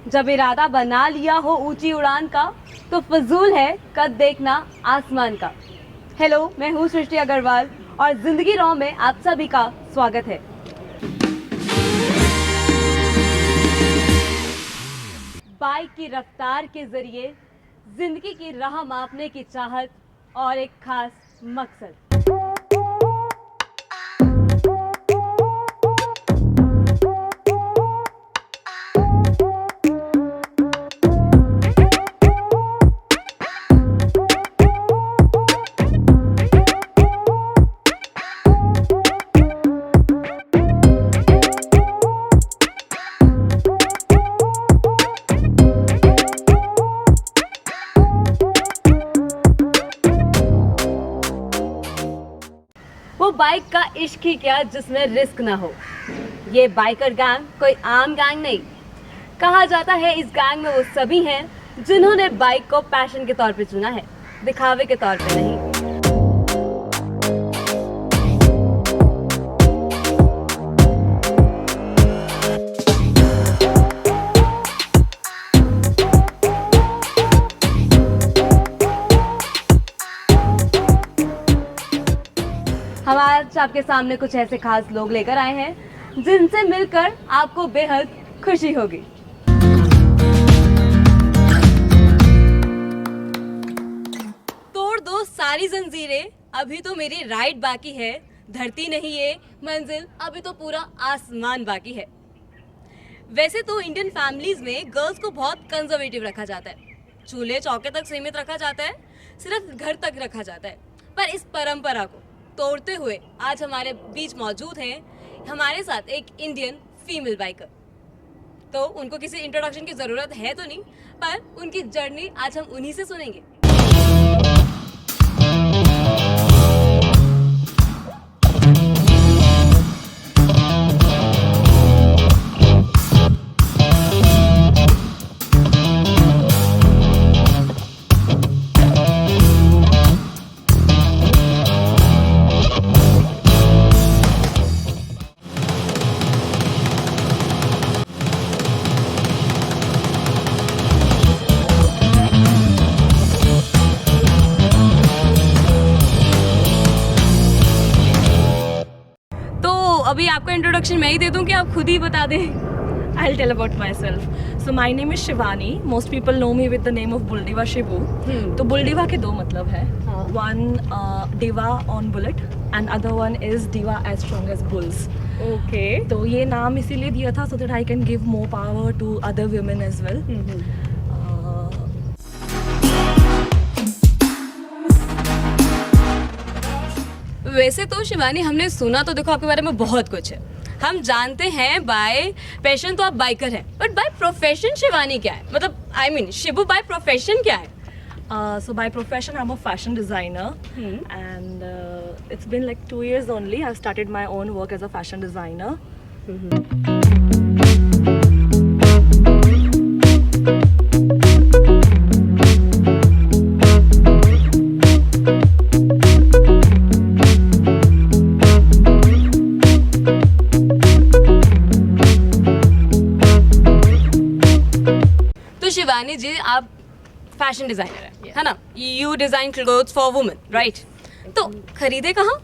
जब इरादा बना लिया हो ऊंची उड़ान का तो फजूल है कद देखना आसमान का। हेलो, मैं हूँ सृष्टि अग्रवाल और जिंदगी रॉ में आप सभी का स्वागत है। बाइक की रफ्तार के जरिए जिंदगी की राह मापने की चाहत और एक खास मकसद। वो बाइक का इश्क ही क्या जिसमें रिस्क ना हो। ये बाइकर गैंग कोई आम गैंग नहीं। कहा जाता है इस गैंग में वो सभी हैं जिन्होंने बाइक को पैशन के तौर पे चुना है, दिखावे के तौर पे नहीं। हम आज आपके सामने कुछ ऐसे खास लोग लेकर आए हैं जिनसे मिलकर आपको बेहद खुशी होगी। तोड़ दो सारी जंजीरें, अभी तो मेरी राइड बाकी है। धरती नहीं ये मंजिल, अभी तो पूरा आसमान बाकी है। वैसे तो इंडियन फैमिलीज में गर्ल्स को बहुत कंजर्वेटिव रखा जाता है, चूल्हे चौके तक सीमित रखा जाता है, सिर्फ घर तक रखा जाता है। पर इस परंपरा को तोड़ते हुए आज हमारे बीच मौजूद हैं हमारे साथ एक इंडियन फीमेल बाइकर। तो उनको किसी इंट्रोडक्शन की ज़रूरत है तो नहीं, पर उनकी जर्नी आज हम उन्हीं से सुनेंगे। अभी आपका इंट्रोडक्शन मैं ही दे दूं कि आप खुद ही बता दें? I'll tell about myself. So my name is Shivani. Most people know me with the name of Buldiva Shivu. तो बुलडिवा के दो मतलब है. One diva on bullet and other one is diva as strong as bulls. Okay. तो ये नाम इसीलिए दिया था so that I can give more power to other women as well. वैसे तो शिवानी, हमने सुना तो देखो आपके बारे में बहुत कुछ है। हम जानते हैं बाय पैशन तो आप बाइकर हैं, बट बाय प्रोफेशन शिवानी क्या है? मतलब I mean Shibu by profession क्या है? So by profession I'm a fashion designer and it's been like 2 years only. I've started my own work as a fashion designer. Shivani जी, आप fashion designer है ना? You design clothes for women, right? तो खरीदे कहाँ?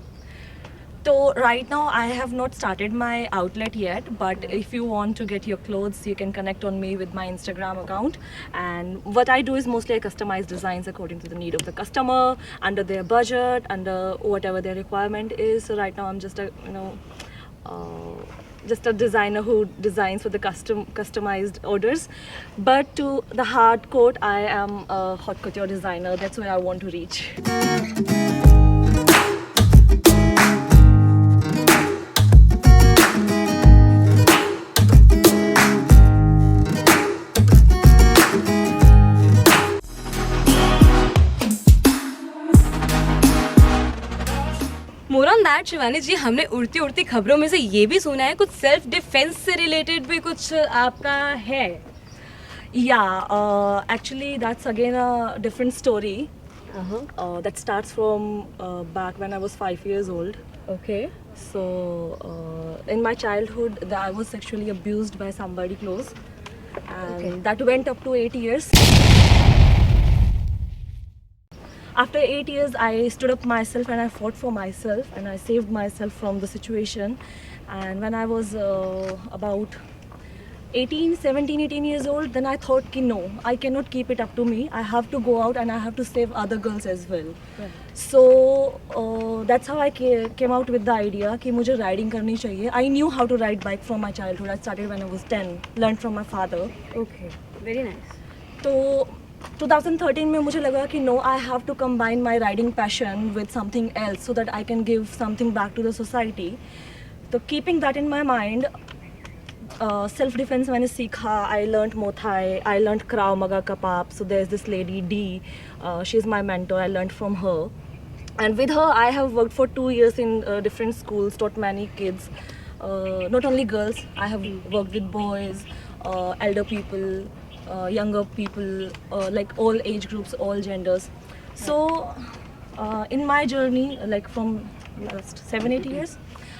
So right now I have not started my outlet yet, but if you want to get your clothes, you can connect on me with my Instagram account. And what I do is mostly I customize designs according to the need of the customer, under their budget, under whatever their requirement is. So right now I'm just a just a designer who designs for the customized orders. But to the hard core, I am a haute couture designer. That's where I want to reach. More on that Shivani ji, हमने उड़ती उड़ती खबरों में से ये भी सुना है कुछ सेल्फ डिफेंस से रिलेटेड भी कुछ आपका है। Yeah, actually that's again a different story. That starts from back when I was 5 years old. Okay. So in my childhood I was sexually abused by somebody close. and Okay. that went up to 8 years. After 8 years, I stood up myself and I fought for myself and I saved myself from the situation. And when I was about 18 years old, then I thought ki no, I cannot keep it up to me. I have to go out and I have to save other girls as well. Right. So that's how I came out with the idea कि मुझे riding करनी चाहिए. I knew how to ride bike from my childhood. I started when I was 10, learned from my father. Okay. Very nice. तो 2013 में मुझे लगा कि no, I have to combine my riding passion with something else so that I can give something back to the society. तो keeping that in my mind, self defense मैंने सीखा. I learned Muay Thai, I learned Krav Maga Kapap. So there's this lady D, she's my mentor. I learned from her, and with her I have worked for 2 years in different schools, taught many kids, not only girls. I have worked with boys, elder people, younger people, like all age groups, all genders. So in my journey, like from last 7-8 years,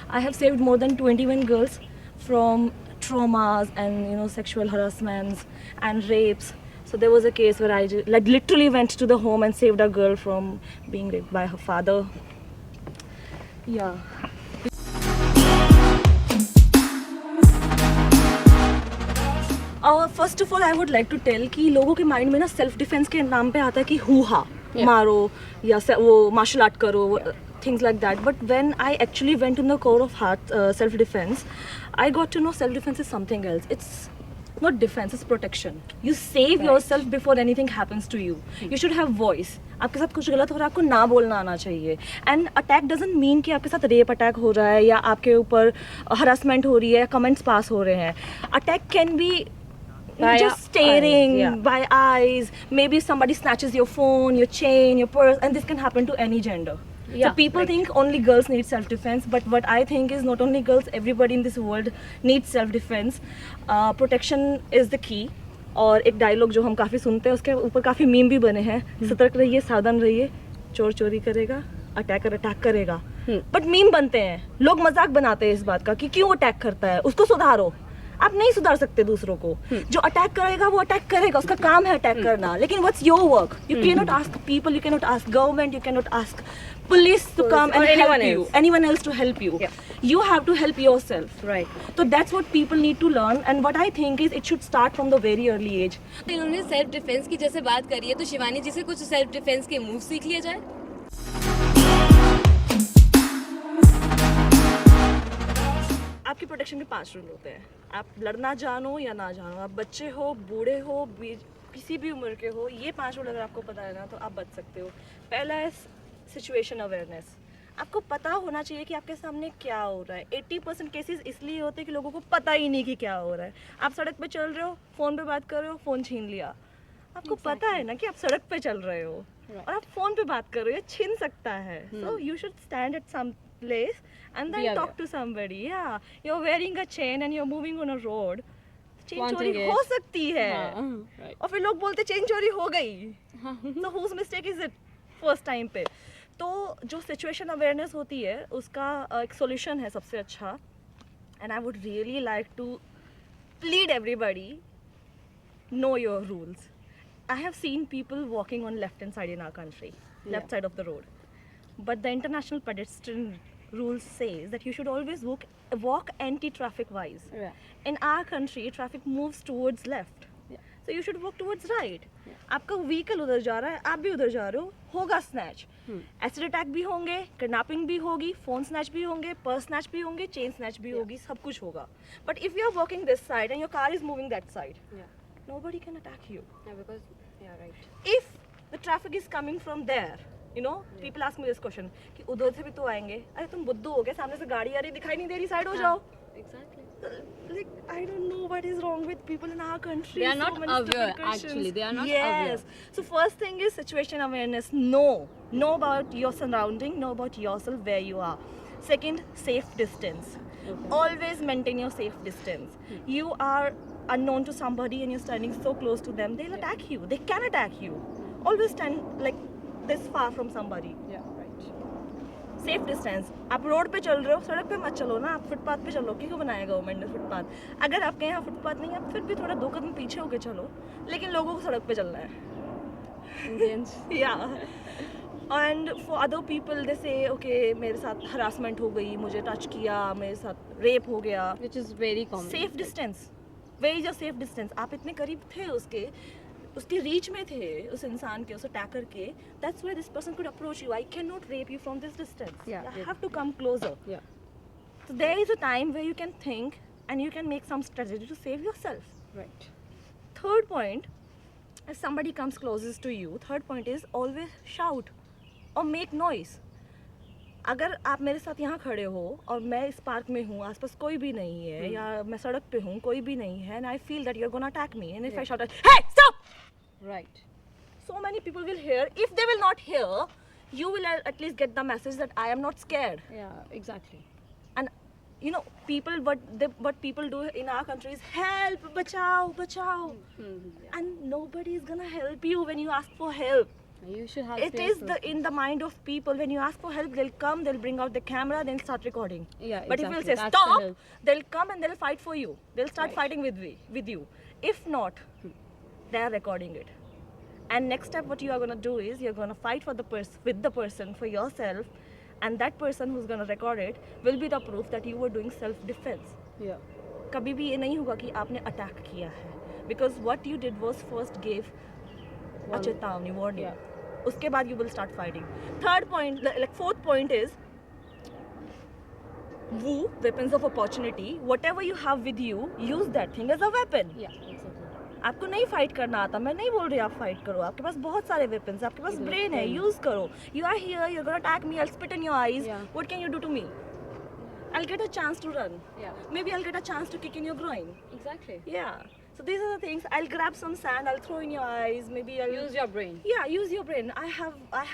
I have saved more than 21 girls from traumas and sexual harassments and rapes. So there was a case where I like literally went to the home and saved a girl from being raped by her father. Yeah. First of all I would like to tell कि लोगों के mind में ना self defence के नाम पे आता है कि हुआ मारो या वो मार्शल आर्ट करो, things like that. But when I actually went in the core of heart, self-defense, I got to know self-defense is something else. It's not defense, it's protection. You save yourself before anything happens to you. You should have voice. आपके साथ कुछ गलत हो रहा है, आपको ना बोलना आना चाहिए. And attack doesn't mean कि आपके साथ रेप अटैक हो रहा है या आपके ऊपर हरासमेंट हो रही है या कमेंट्स पास हो रहे हैं. Attack can be just staring by eyes. Maybe somebody snatches your phone, your chain, your purse, and this can happen to any gender. So people think only girls need self-defense, but what I think is not only girls, everybody in this world needs self-defense. Protection is the key. और एक dialogue जो हम काफ़ी सुनते हैं उसके ऊपर काफ़ी मीम भी बने हैं. सतर्क रहिए, सावधान रहिए, चोर चोरी करेगा, अटैकर अटैक करेगा. बट मीम बनते हैं, लोग मजाक बनाते हैं इस बात का कि क्यों अटैक करता है, उसको सुधारो. आप नहीं सुधार सकते दूसरों को. जो अटैक करेगा वो अटैक करेगा, उसका काम है अटैक करना. लेकिन what's your work? You can not ask people, you can not ask government, you can not ask police to come and help you, anyone else to help you. You have to help yourself. Right. So that's what people need to learn, and what I think is it should start from the very early age. इन्होंने self defence की जैसे बात करी है, तो शिवानी जी से कुछ self defence के मूव सीख लिया जाए. आपकी प्रोटेक्शन के 5 रूल होते हैं. आप लड़ना जानो या ना जानो, आप बच्चे हो, बूढ़े हो, किसी भी उम्र के हो, ये 5 रूल अगर आपको पता है ना तो आप बच सकते हो. पहला है सिचुएशन अवेयरनेस. आपको पता होना चाहिए कि आपके सामने क्या हो रहा है. 80% केसेस इसलिए होते हैं कि लोगों को पता ही नहीं कि क्या हो रहा है. आप सड़क पे चल रहे हो, फ़ोन पे बात कर रहे हो, फ़ोन छीन लिया. आपको पता है ना कि आप सड़क पे चल रहे हो और आप फ़ोन पे बात कर रहे हो, छीन सकता है. So you should stand at some place and then talk to somebody. Yeah, you're wearing a chain and you're moving on a road. Chain चोरी हो सकती है. और फिर लोग बोलते चेन चोरी हो गई. So whose mistake is it? First time पे. तो जो सिचुएशन अवेयरनेस होती है उसका एक सॉल्यूशन है सबसे अच्छा. And I would really like to plead everybody, know your rules. I have seen people walking on left hand side in our country, left side of the road. But the international pedestrian rule says that you should always walk anti-traffic wise. In our country, traffic moves towards left. So you should walk towards right. आपका vehicle उधर जा रहा है, आप भी उधर जा रहे हो, होगा स्नैच. एसिड अटैक भी होंगे, किडनैपिंग भी होगी, फोन स्नैच भी होंगे, पर्स स्नैच भी होंगे, चेन स्नैच भी होगी, सब कुछ होगा. But if you are walking this side and your car is moving that side, nobody can attack you. If the traffic is coming from there, people ask me this question कि उधर से भी तो आएंगे. अरे तुम बुद्धू हो गए, सामने से गाड़ी आ रही दिखाई नहीं दे रही, साइड हो जाओ. Exactly. Like I don't know what is wrong with people in our country. They are not aware. Actually, they are not aware. So first thing is situation awareness. Know about your surrounding. Know about yourself, where you are. Second, safe distance. Always maintain your safe distance. You are unknown to somebody and you're standing so close to them, they'll attack you. They can attack you. Always stand like this far from somebody. Yeah, right. Safe distance. आप road पे चल रहे हो, सड़क पे मत चलो ना, आप फुटपाथ पे चलो. क्यों बनाया गवर्नमेंट ने फुटपाथ? अगर आपके यहाँ फुटपाथ नहीं है, आप फिर भी थोड़ा 2 कदम पीछे होके चलो, लेकिन लोगों को सड़क पे चलना है. Indians. Yeah. And for other people they say okay मेरे साथ harassment हो गई, मुझे टच किया, मेरे साथ रेप हो गया. Which is very common. Safe distance. Where is your safe distance? आप इतने करीब थे उसकी रीच में थे उस इंसान के, उसे अटैक करके. That's why this person could approach you. I can not rape you from this distance. Yeah, I yeah. Have to come closer. Yeah. So there is a time where you can think and you can make some strategy to save yourself. Right. Third point, if somebody comes closest to you, third point is always shout or make noise. अगर आप मेरे साथ यहाँ खड़े हो और मैं इस पार्क में हूँ, आसपास कोई भी नहीं है, या मैं सड़क पे हूँ, कोई भी नहीं है, and I feel that you're gonna attack me, and if I shout, hey, stop! Right. So many people will hear. If they will not hear, you will at least get the message that I am not scared. Yeah, exactly. And you know, people, what people do in our country is help, bachao, bachao, Yeah. and nobody is gonna help you when you ask for help. You should have It faith is in the mind of people. When you ask for help, they'll come, they'll bring out the camera, they'll start recording. Yeah, But if exactly. you'll say That's the stop, help. they'll come and they'll fight for you. They'll start Right. fighting with you. If not, they are recording it. And next step, what you are gonna do is you're gonna fight for with the person for yourself, and that person who's gonna record it will be the proof that you were doing self-defense. Yeah. कभी भी ये नहीं होगा कि आपने attack किया है. Because what you did was first give a चेतावनी, warning. Yeah. उसके बाद you will start fighting. Third point, like fourth point is woo, weapons of opportunity. Whatever you have with you, use that thing as a weapon. Yeah, exactly. आपको नहीं fight करना आता, मैं नहीं बोल रही आप फाइट करो. आपके पास बहुत सारे वेपन्स, आपके पास ब्रेन है, यूज करो. You are here, you're gonna attack me, I'll spit in your eyes. Yeah. What can you do to me? I'll get a chance to run. Yeah. Maybe I'll get a chance to kick in your groin. Exactly. Yeah. So these are the things. I'll grab some sand, I'll throw in your eyes. Maybe I'll Use your brain. Yeah, use your brain. I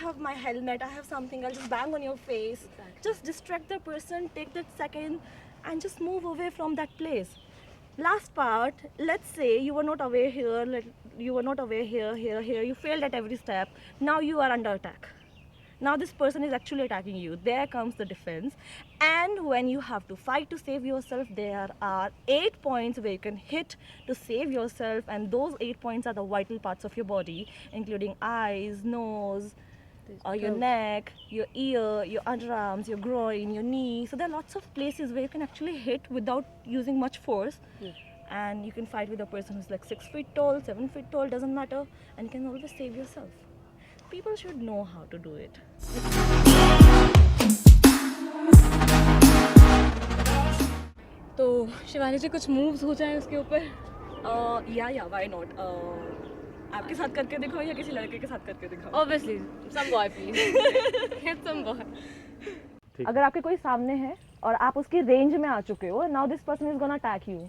have my helmet. I have something. I'll just bang on your face. Exactly. Just distract the person. Take that second, and just move away from that place. Last part. Let's say you were not aware here. You were not aware here. You failed at every step. Now you are under attack. Now this person is actually attacking you. There comes the defense. And when you have to fight to save yourself, there are 8 points where you can hit to save yourself. And those 8 points are the vital parts of your body, including eyes, nose, your neck, your ear, your underarms, your groin, your knee. So there are lots of places where you can actually hit without using much force. Yeah. And you can fight with a person who's like 6 feet tall, 7 feet tall, doesn't matter. And you can always save yourself. People should know how to do it. तो शिवानी जी कुछ moves हो जाए उसके ऊपर. Yeah, why not? आपके साथ करके दिखाओ या किसी लड़के के साथ करके दिखाओ? Obviously, some boy please. Get some boy. अगर आपके कोई सामने है और आप उसकी रेंज में आ चुके हो, now this person is gonna attack you.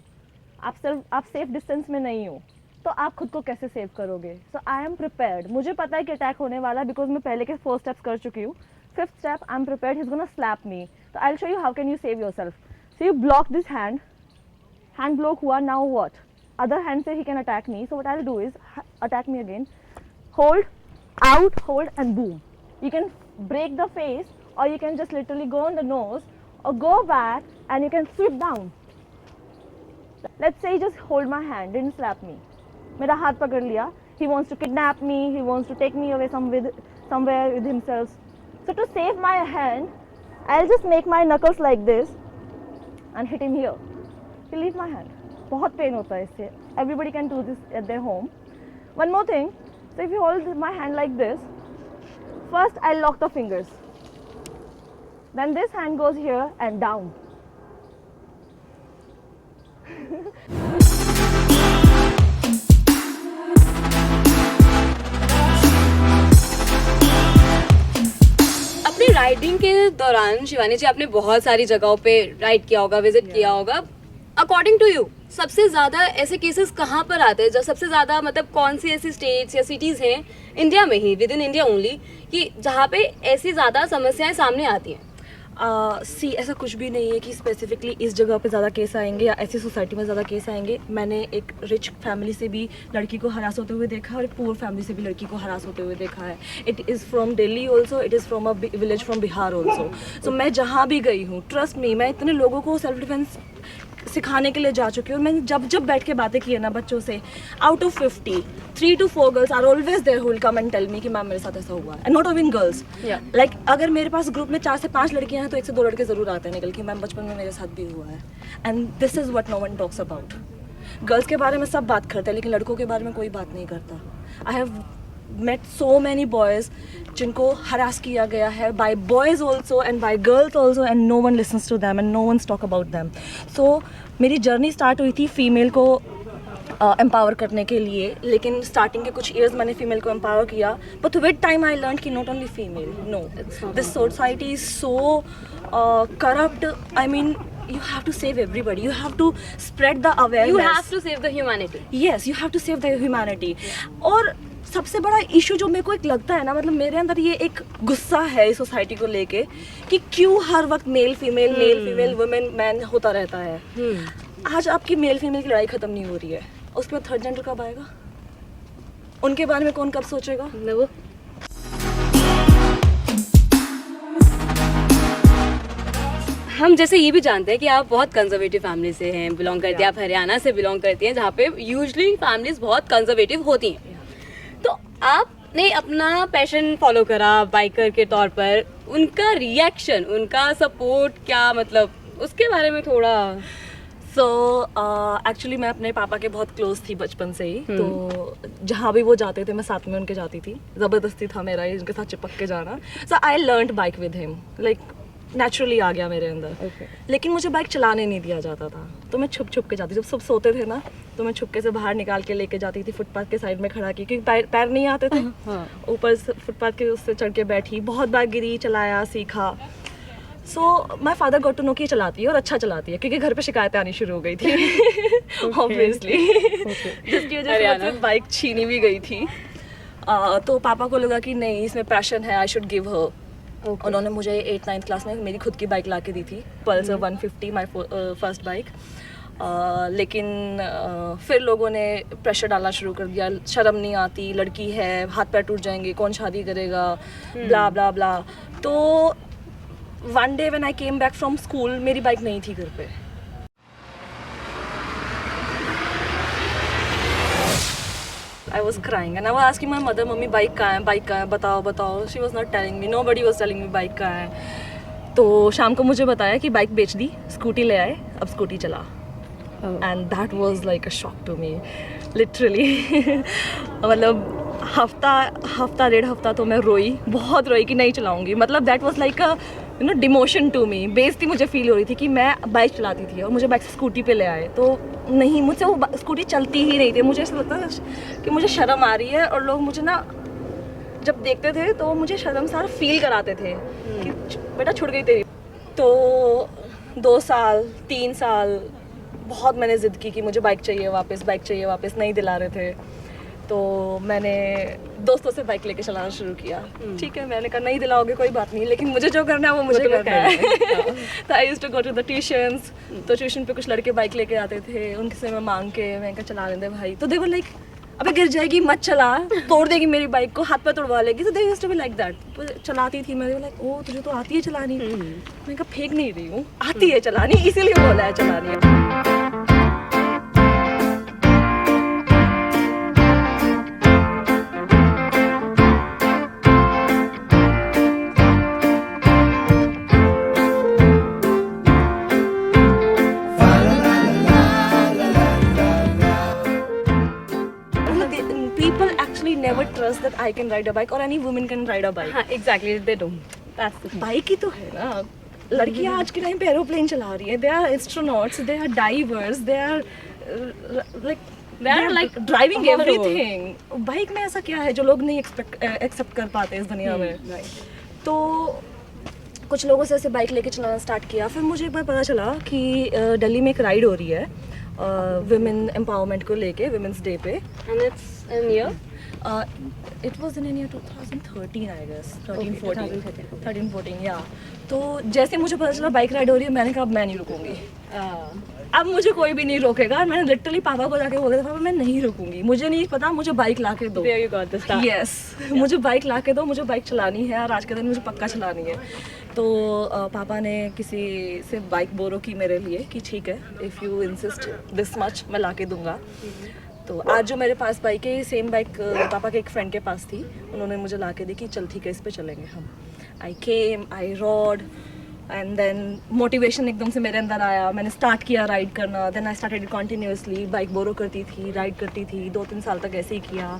आप सेफ डिस्टेंस में नहीं हो, तो आप खुद को कैसे सेव करोगे? सो आई एम प्रिपेयर्ड. मुझे पता है कि अटैक होने वाला है बिकॉज मैं पहले के 4 स्टेप्स कर चुकी हूँ. 5th step, I am prepared, he is gonna slap me. तो I will show you how can you save yourself. So you block this hand block हुआ. Now what? अदर हैंड से he can attack me. So what I will do is attack me again. Hold, out, hold and boom. You can break the face, or you can just literally go on the nose, or go back and you can sweep down. Let's say he just hold my hand, didn't slap me. मेरा हाथ पकड़ लिया. He wants to kidnap me. He wants to take me away somewhere with himself. So to save my hand, I'll just make my knuckles like this and hit him here. He'll leave my hand. बहुत pain होता है इससे. Everybody can do this at their home. One more thing. So if you hold my hand like this, first I'll lock the fingers. Then this hand goes here and down. अपनी riding के दौरान शिवानी जी आपने बहुत सारी जगहों पे ride किया होगा, विजिट किया होगा. अकॉर्डिंग टू यू सबसे ज्यादा ऐसे केसेस कहाँ पर आते हैं, जो सबसे ज्यादा मतलब कौन सी ऐसी स्टेट्स या सिटीज हैं इंडिया में ही, विद इन इंडिया ओनली, कि जहाँ पे ऐसी ज्यादा समस्याएं सामने आती हैं? सी ऐसा कुछ भी नहीं है कि स्पेसिफिकली इस जगह पे ज़्यादा केस आएंगे या ऐसी सोसाइटी में ज़्यादा केस आएंगे. मैंने एक रिच फैमिली से भी लड़की को हरास होते हुए देखा है और एक पुअर फैमिली से भी लड़की को हरास होते हुए देखा है. It is from Delhi also, it is from a village from Bihar also. So मैं जहाँ भी गई हूँ, ट्रस्ट मी, मैं इतने लोगों को सेल्फ डिफेंस सिखाने के लिए जा चुकी हूँ. और मैंने जब बैठ के बातें की है ना बच्चों से, out of 50 3 to 4 girls are always there who will come and tell me कि मैम मेरे साथ ऐसा हुआ है. And not even girls, like अगर मेरे पास ग्रुप में 4 से 5 लड़कियां हैं तो 1 से 2 लड़के जरूर आते हैं निकल के, मैम बचपन में मेरे साथ भी हुआ है. And this is what no one talks about. Girls के बारे में सब बात करते हैं लेकिन लड़कों के बारे में कोई बात नहीं करता. I have met so many boys जिनको हरास किया गया है by boys also and by girls also and no one listens to them and no one's talk about them. So मेरी जर्नी स्टार्ट हुई थी फीमेल को एम्पावर करने के लिए, लेकिन स्टार्टिंग के कुछ ईयर्स मैंने फीमेल को एम्पावर किया. But with time I learn कि not only female, no, this society is so corrupt. I mean you have to save everybody, you have to spread the awareness, You have to save the humanity. yes, you have to save the humanity. और सबसे बड़ा issue जो मेरे को एक लगता है ना, मतलब मेरे अंदर ये एक गुस्सा है इस सोसाइटी को लेके कि क्यों हर वक्त मेल फीमेल वुमेन मैन होता रहता है. आज आपकी मेल फीमेल की लड़ाई खत्म नहीं हो रही है, उसके बाद थर्ड जेंडर कब आएगा? उनके बारे में कौन कब सोचेगा? वो हम जैसे ये भी जानते हैं कि आप बहुत कंजर्वेटिव फैमिली से हैं, बिलोंग करती हैं, आप हरियाणा से बिलोंग करती हैं जहाँ पे यूजुअली फैमिलीज बहुत कंजर्वेटिव होती हैं. तो आपने अपना पैशन फॉलो करा बाइकर के तौर पर, उनका रिएक्शन, उनका सपोर्ट क्या, मतलब उसके बारे में थोड़ा. सो एक्चुअली मैं अपने पापा के बहुत क्लोज थी बचपन से ही. तो जहाँ भी वो जाते थे मैं साथ में उनके जाती थी, ज़बरदस्ती था मेरा उनके साथ चिपक के जाना. So I learned bike with him, like naturally आ गया मेरे अंदर. लेकिन मुझे बाइक चलाने नहीं दिया जाता था, तो मैं छुप छुप के जाती. जब सब सोते थे ना तो मैं छुपके से बाहर निकाल के लेके जाती थी, फुटपाथ के साइड में खड़ा की, क्योंकि पैर नहीं आते थे. ऊपर फुटपाथ के उससे चढ़ के बैठी, बहुत बार गिरी, चलाया, सीखा. So my father got to know कि चलाती है और अच्छा चलाती है, क्योंकि घर पे शिकायतें आनी शुरू हो गई थी ऑब्वियसली जिसकी वजह से बाइक छीनी भी गई थी. तो पापा को लगा कि नहीं, इसमें पैशन है, आई शुड गिव हर. उन्होंने मुझे 8th-9th क्लास में मेरी खुद की बाइक ला के दी थी, पल्सर 150, माई फर्स्ट बाइक. लेकिन फिर लोगों ने प्रेशर डालना शुरू कर दिया, शर्म नहीं आती, लड़की है, हाथ पैर टूट जाएंगे, कौन शादी करेगा, ब्ला ब्ला ब्ला. तो one day when I came back from school, मेरी बाइक नहीं थी घर पे. I was crying and I was asking my mother, mummy bike कहाँ है, बताओ. She was not telling me, nobody was telling me bike कहाँ है. तो शाम को मुझे बताया कि बाइक बेच दी, स्कूटी ले आए, अब स्कूटी चला. And that was like a shock to me, literally. मतलब हफ्ता 1.5 हफ्ता तो मैं बहुत रोई कि नहीं चलाऊंगी. मतलब that was like a demotion to me. बेइज्जती मुझे फील हो रही थी कि मैं बाइक चलाती थी और मुझे बाइक से स्कूटी पे ले आए. तो नहीं, मुझसे वो स्कूटी चलती ही नहीं थी. मुझे ऐसा लगता था कि मुझे शर्म आ रही है, और लोग मुझे ना जब देखते थे तो मुझे शर्मसार फील कराते थे कि बेटा छुट गई तेरी. तो 2 साल 3 साल बहुत मैंने ज़िद की कि मुझे बाइक चाहिए वापस, नहीं दिला रहे थे. तो मैंने दोस्तों से बाइक लेके चलाना शुरू किया. ठीक है, मैंने कहा नहीं दिलाओगे कोई बात नहीं, लेकिन मुझे जो करना है वो मुझे करना है. तो I used to go to the tuitions. तो ट्यूशन पे कुछ लड़के बाइक लेके आते थे, उनसे मैं मांग के, मैं कहा चला लेते भाई. तो दे वर लाइक, अबे गिर जाएगी मत चला, तोड़ देगी मेरी बाइक को, हाथ पे तोड़वा लेगी. तो they used to be like that. चलाती थी मैं, लाइक ओ तुझे तो आती है चलानी. मैंने कहा फेंक नहीं रही हूँ, आती है चलानी, इसीलिए बोला है चलानी है. Never trust that I can ride a bike or any woman can ride a bike. हाँ, exactly, they don't. That's the thing. Bike ही तो है ना. लड़कियां आज के टाइम पे एरोप्लेन चला रही है. They are astronauts, they are divers, they are like driving everything. Bike में ऐसा क्या है जो लोग नहीं एक्सेप्ट कर पाते इस दुनिया में. तो कुछ लोगों से ऐसे बाइक लेके चलाना स्टार्ट किया. फिर मुझे एक बार पता चला कि दिल्ली में एक राइड हो रही है विमेन एम्पावरमेंट को लेके विमेंस डे पे. And it's in year? It was in year 2013 I guess. 13-14. 2013. 13-14 या. तो जैसे मुझे पता चला बाइक राइड हो रही है, मैंने कहा अब मैं नहीं रुकूंगी. अब मुझे कोई भी नहीं रोकेगा. मैंने लिटरली पापा को जाके बोला था, पापा मैं नहीं रुकूंगी, मुझे नहीं पता, मुे बाइक ला के दो. There you got the start. Yes. मुझे बाइक ला के दो, मुझे बाइक चलानी है और आज के दिन मुझे पक्का चलानी है. तो पापा ने किसी से बाइक बोरो की मेरे लिए कि ठीक है, if you insist this much मैं ला के दूँगा. तो आज जो मेरे पास बाइक है, सेम बाइक पापा के एक फ्रेंड के पास थी, उन्होंने मुझे ला के दी कि चल ठीक है, इस पे चलेंगे हम. आई केम, आई रॉड एंड देन मोटिवेशन एकदम से मेरे अंदर आया. मैंने स्टार्ट किया राइड करना. Then I started continuously. Bike borrow करती थी, राइड करती थी. 2-3 साल तक ऐसे ही किया.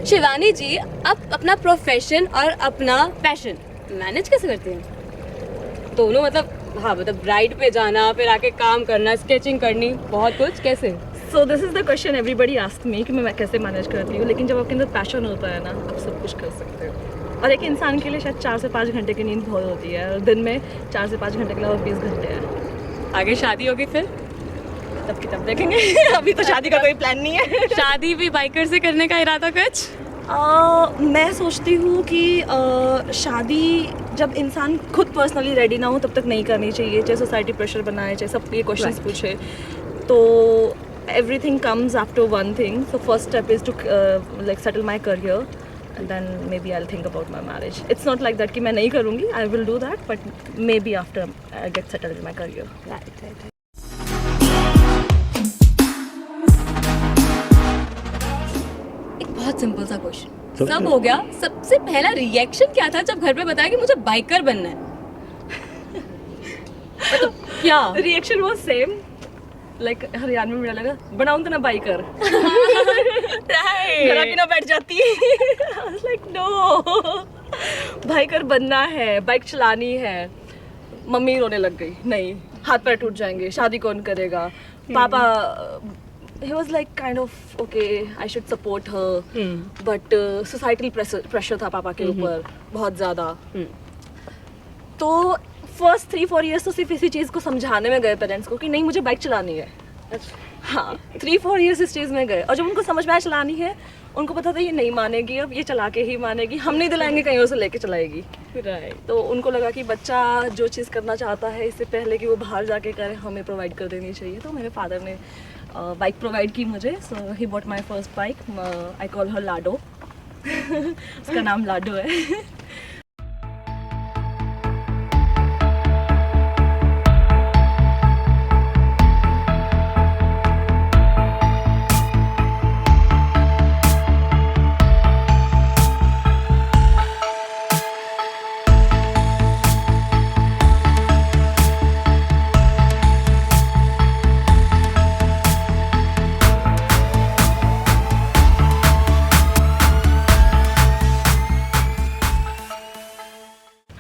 शिवानी जी, आप अपना प्रोफेशन और अपना पैशन मैनेज कैसे करते हैं? दोनों मतलब, हाँ मतलब राइड पे जाना, फिर आके काम करना, स्केचिंग करनी, बहुत कुछ, कैसे? So this is the question everybody ask me कि मैं कैसे मैनेज करती हूँ. लेकिन जब आपके अंदर पैशन होता है ना, आप सब कुछ कर सकते हो. और एक इंसान के लिए शायद 4 से 5 घंटे की नींद बहुत होती है, और दिन में 4 से 5 घंटे के अलावा 20 घंटे हैं. आगे शादी होगी फिर? तब की तब देखेंगे. अभी तो शादी का कोई प्लान नहीं है. शादी भी बाइकर से करने का इरादा कुछ? मैं सोचती हूँ कि शादी जब इंसान खुद पर्सनली रेडी ना हो तब तक नहीं करनी चाहिए. चाहे सोसाइटी प्रेशर बनाए, चाहे सब ये क्वेश्चंस पूछे, तो everything comes after one thing. So first step is to like settle my career, and then maybe I'll think about my marriage. It's not like that कि मैं नहीं करूँगी. I will do that, but maybe after I get settled in my career. Right. एक बहुत simple सा question. सब हो गया. सबसे पहला रिएक्शन क्या था जब घर पे बताया कि मुझे बाइकर बनना है? मतलब क्या Reaction was same. Like Haryana में मेरा लगा बनाऊँ तो ना बाइकर. घर आके ना बैठ जाती. I was like no. Biker बनना है, बाइक चलानी है. मम्मी रोने लग गई. नहीं, हाथ पैर टूट जाएंगे, शादी कौन करेगा. पापा he was like kind of okay, I should support her, but societal pressure था पापा के ऊपर बहुत ज़्यादा. तो फर्स्ट 3-4 ईयर्स तो सिर्फ इसी चीज़ को समझाने में गए पेरेंट्स को कि नहीं मुझे बाइक चलानी है. हाँ, 3-4 ईयर्स इस चीज़ में गए. और जब उनको समझ में आया चलानी है, उनको पता था ये नहीं मानेगी, अब ये चला के ही मानेगी, हम नहीं दिलाएंगे कहीं से लेके चलाएगी. राइट. तो उनको लगा कि बच्चा जो चीज़ करना चाहता है इससे पहले कि वो बाहर जाके करे, हमें प्रोवाइड कर देनी चाहिए. तो मेरे फादर ने बाइक प्रोवाइड की मुझे. So he bought my first bike. I call her Lado. उसका नाम लाडो है.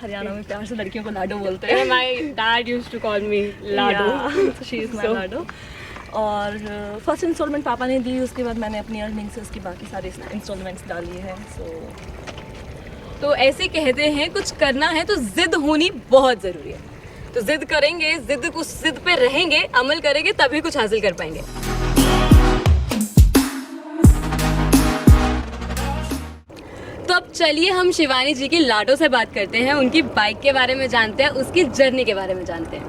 हरियाणा में प्यार से लड़कियों को लाडो बोलते हैं. My dad used to call me Lado. So she is my लाडो. और फर्स्ट इंस्टॉलमेंट पापा ने दी, उसके बाद मैंने अपनी अर्निंग से उसकी बाकी सारी इंस्टॉलमेंट्स डाली हैं. तो ऐसे कहते हैं कुछ करना है तो जिद होनी बहुत ज़रूरी है. तो जिद करेंगे, जिद पे रहेंगे, अमल करेंगे, तभी कुछ हासिल कर पाएंगे. तो अब चलिए हम शिवानी जी की लाडो से बात करते हैं, उनकी बाइक के बारे में जानते हैं, उसकी जर्नी के बारे में जानते हैं.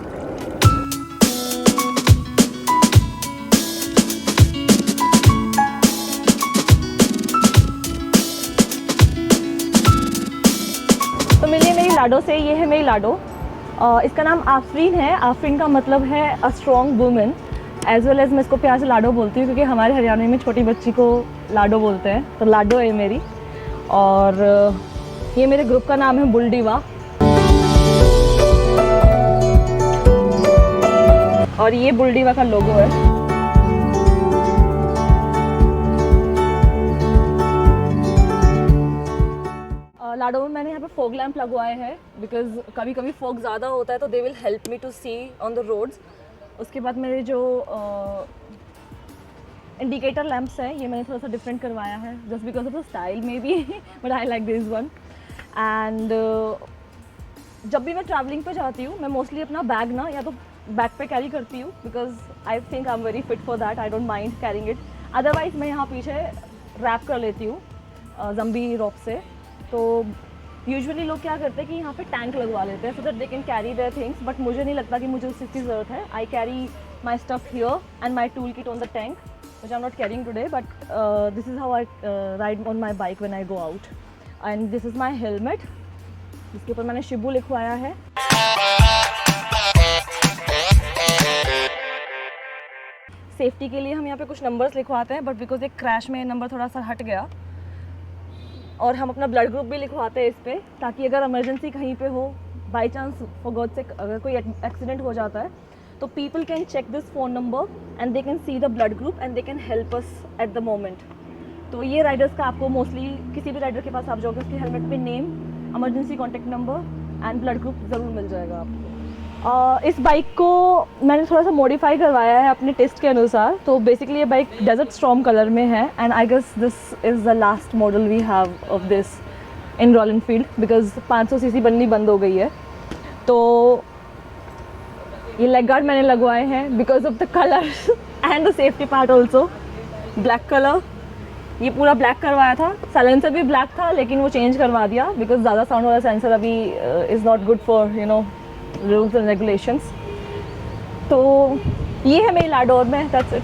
तो मिलिए मेरी लाडो से. ये है मेरी लाडो. इसका नाम आफरीन है. आफरीन का मतलब है a strong women. As well as मैं इसको प्यार से लाडो बोलती हूँ क्योंकि हमारे हरियाणा में छोटी बच्ची को लाडो बोलते हैं, तो लाडो है मेरी. और ये मेरे ग्रुप का नाम है बुलडीवा, और ये बुलडीवा का लोगो है। लाडो में मैंने यहाँ पे फॉग लैम्प लगवाए हैं बिकॉज कभी कभी फॉग ज़्यादा होता है तो they will help me to see on the roads. उसके बाद मेरे जो इंडिकेटर लैंप्स है ये मैंने थोड़ा सा डिफरेंट करवाया है just because of the style may be, but I like this one. And जब भी मैं ट्रैवलिंग पे जाती हूँ मैं मोस्टली अपना बैग ना या तो बैग पे कैरी करती हूँ because I think I am very fit for that, I don't mind carrying it. Otherwise मैं यहाँ पीछे रैप कर लेती हूँ जम्बी रॉप से। तो यूजुअली लोग क्या करते हैं कि यहाँ पे टैंक लगवा लेते हैं so that they can carry their things, but मुझे नहीं लगता कि मुझे उस चीज़ की ज़रूरत है। I carry my stuff here and my tool kit on the tank which I'm not carrying today, but this is how I ride on my bike when I go out. And this is my helmet, जिसके ऊपर मैंने शिबू लिखवाया है। Safety के लिए हम यहाँ पे कुछ नंबर्स लिखवाते हैं, बट बिकॉज एक क्रैश में नंबर थोड़ा सा हट गया, और हम अपना ब्लड ग्रुप भी लिखवाते हैं इस पर, ताकि अगर इमरजेंसी कहीं पे हो, बाई चांस फॉर गॉड से अगर कोई एक्सीडेंट हो जाता है तो people can check this phone number and they can see the blood group and they can help us at the moment. तो ये राइडर्स का आपको मोस्टली किसी भी राइडर के पास आप जाओगे उसके हेलमेट पे name, emergency contact number and blood group ज़रूर मिल जाएगा आपको। इस बाइक को मैंने थोड़ा सा मॉडिफाई करवाया है अपने टेस्ट के अनुसार। तो बेसिकली ये बाइक डेजर्ट स्टॉर्म कलर में है and I guess this is the last model we have of this in Royal Enfield because 500 CC बननी बंद हो गई है। तो ये लेग गार्ड मैंने लगवाए हैं because of the colour and the safety part also. Black colour, ये पूरा ब्लैक करवाया था, साइलेंसर भी ब्लैक था लेकिन वो चेंज करवा दिया बिकॉज ज़्यादा साउंड वाला सेंसर अभी is not good for you know rules and regulations. तो ये है मेरी लाडोर में, दैट्स इट।